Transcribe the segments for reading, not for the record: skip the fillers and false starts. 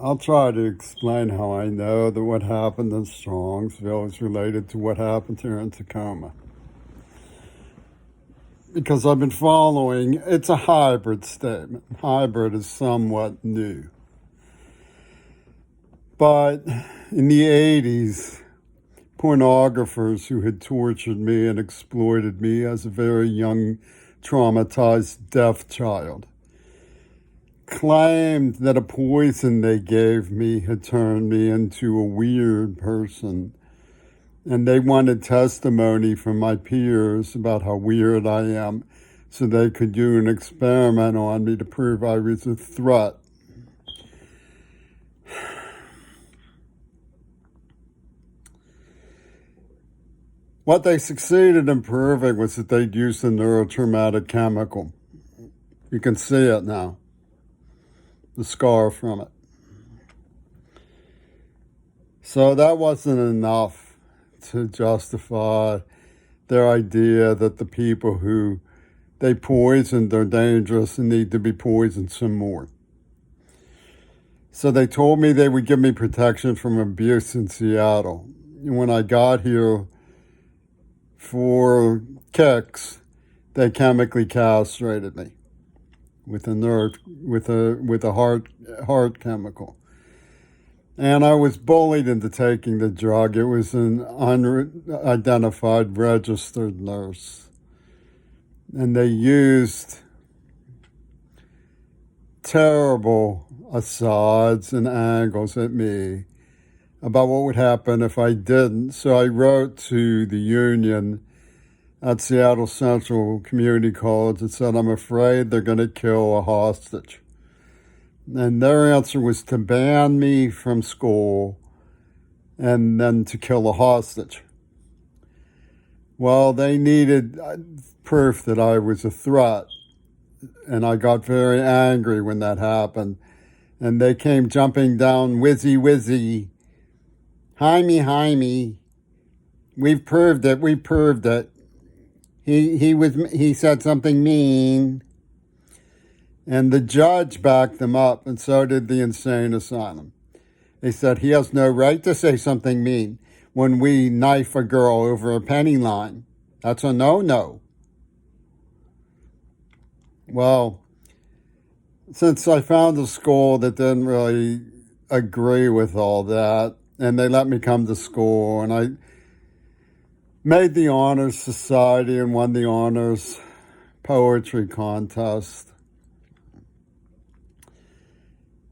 I'll try to explain how I know that what happened in Strongsville is related to what happened here in Tacoma. Because I've been following, it's a hybrid statement. Hybrid is somewhat new. But in the 80s, pornographers who had tortured me and exploited me as a very young, traumatized, deaf child claimed that a poison they gave me had turned me into a weird person. And they wanted testimony from my peers about how weird I am so they could do an experiment on me to prove I was a threat. What they succeeded in proving was that they'd used a neurotraumatic chemical. You can see it now, the scar from it. So that wasn't enough to justify their idea that the people who they poisoned are dangerous and need to be poisoned some more. So they told me they would give me protection from abuse in Seattle. And when I got here for kicks, they chemically castrated me with a heart chemical. And I was bullied into taking the drug. It was an unidentified registered nurse. And they used terrible asides and angles at me about what would happen if I didn't. So I wrote to the union at Seattle Central Community College and said, I'm afraid they're going to kill a hostage. And their answer was to ban me from school and then to kill a hostage. Well, they needed proof that I was a threat, and I got very angry when that happened. And they came jumping down, whizzy, whizzy. Jaime. We've proved it. He said something mean. And the judge backed them up, and so did the insane asylum. They said he has no right to say something mean when we knife a girl over a penny line. That's a no-no. Well, since I found a school that didn't really agree with all that, and they let me come to school, and I made the honors society and won the honors poetry contest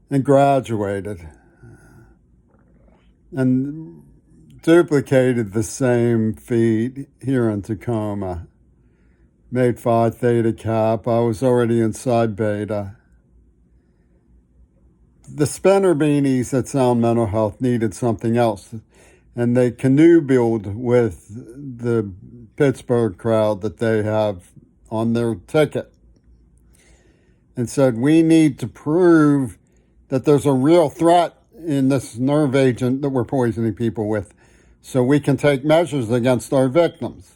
and graduated and duplicated the same feat here in Tacoma. Made Phi Theta Cap. I was already in Psi Beta. The spinner beanies at Sound Mental Health needed something else, and they canoodled with the Pittsburgh crowd that they have on their ticket and said, we need to prove that there's a real threat in this nerve agent that we're poisoning people with so we can take measures against our victims.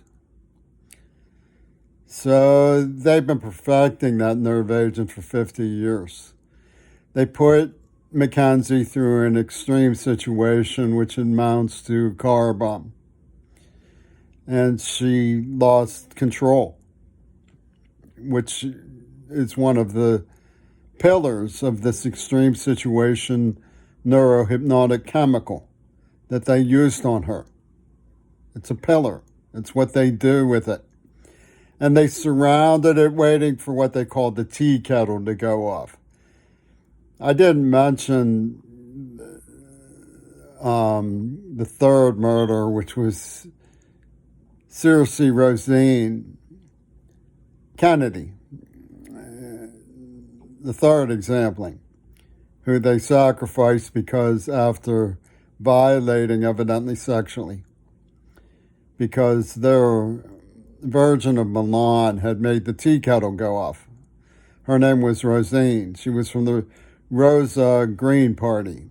So they've been perfecting that nerve agent for 50 years. They put Mackenzie through an extreme situation which amounts to a car bomb. And she lost control, which is one of the pillars of this extreme situation neurohypnotic chemical that they used on her. It's a pillar. It's what they do with it. And they surrounded it waiting for what they called the tea kettle to go off. I didn't mention the third murder, which was Circe Rosine Kennedy, the third example, who they sacrificed because after violating evidently sexually, because their Virgin of Milan had made the tea kettle go off. Her name was Rosine. She was from the Rosa Green Party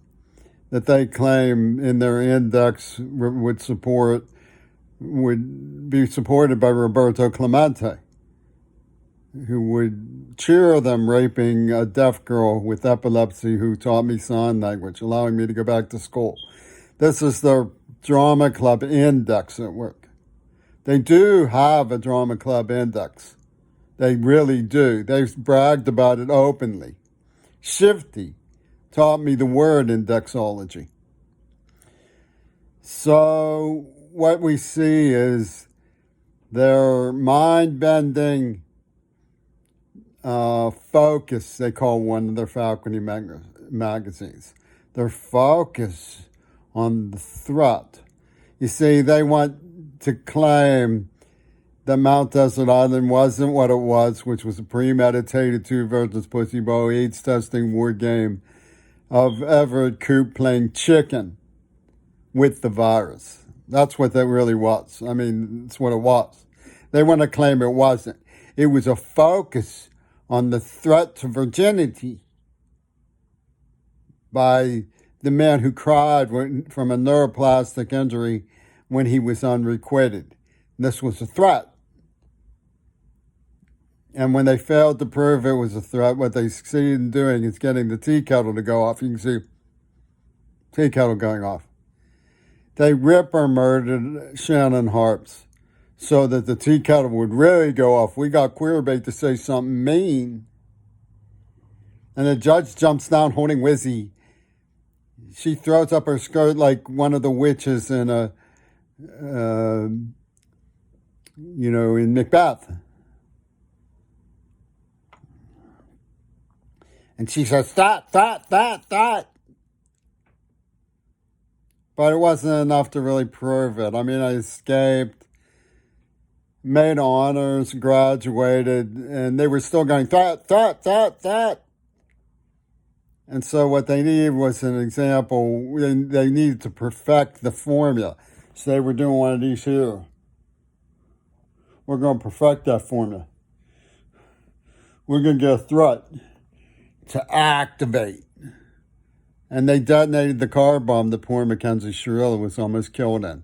that they claim in their index would be supported by Roberto Clemente. who would cheer them raping a deaf girl with epilepsy who taught me sign language, allowing me to go back to school. This is their drama club index at work. They do have a drama club index. They really do. They've bragged about it openly. Shifty taught me the word indexology. So what we see is their mind-bending focus, they call one of their faculty magazines. Their focus on the threat. You see, they want to claim that Mount Desert Island wasn't what it was, which was a premeditated Two Virgins Pussy Bowl AIDS testing war game of Everett Koop playing chicken with the virus. That's what that really was. I mean, it's what it was. They want to claim it wasn't. It was a focus on the threat to virginity by the man who cried from a neuroplastic injury when he was unrequited. This was a threat. And when they failed to prove it was a threat, what they succeeded in doing is getting the tea kettle to go off. You can see tea kettle going off. They ripper murdered Shannon Harps so that the tea kettle would really go off. We got Queerbait to say something mean. And the judge jumps down holding Wizzy. She throws up her skirt like one of the witches in in Macbeth. And she says, that. But it wasn't enough to really prove it. I mean, I escaped, made honors, graduated, and they were still going, that. And so what they needed was an example. They needed to perfect the formula. So they were doing one of these here. We're going to perfect that formula. We're going to get a threat to activate. And they detonated the car bomb that poor Mackenzie Shirilla was almost killed in.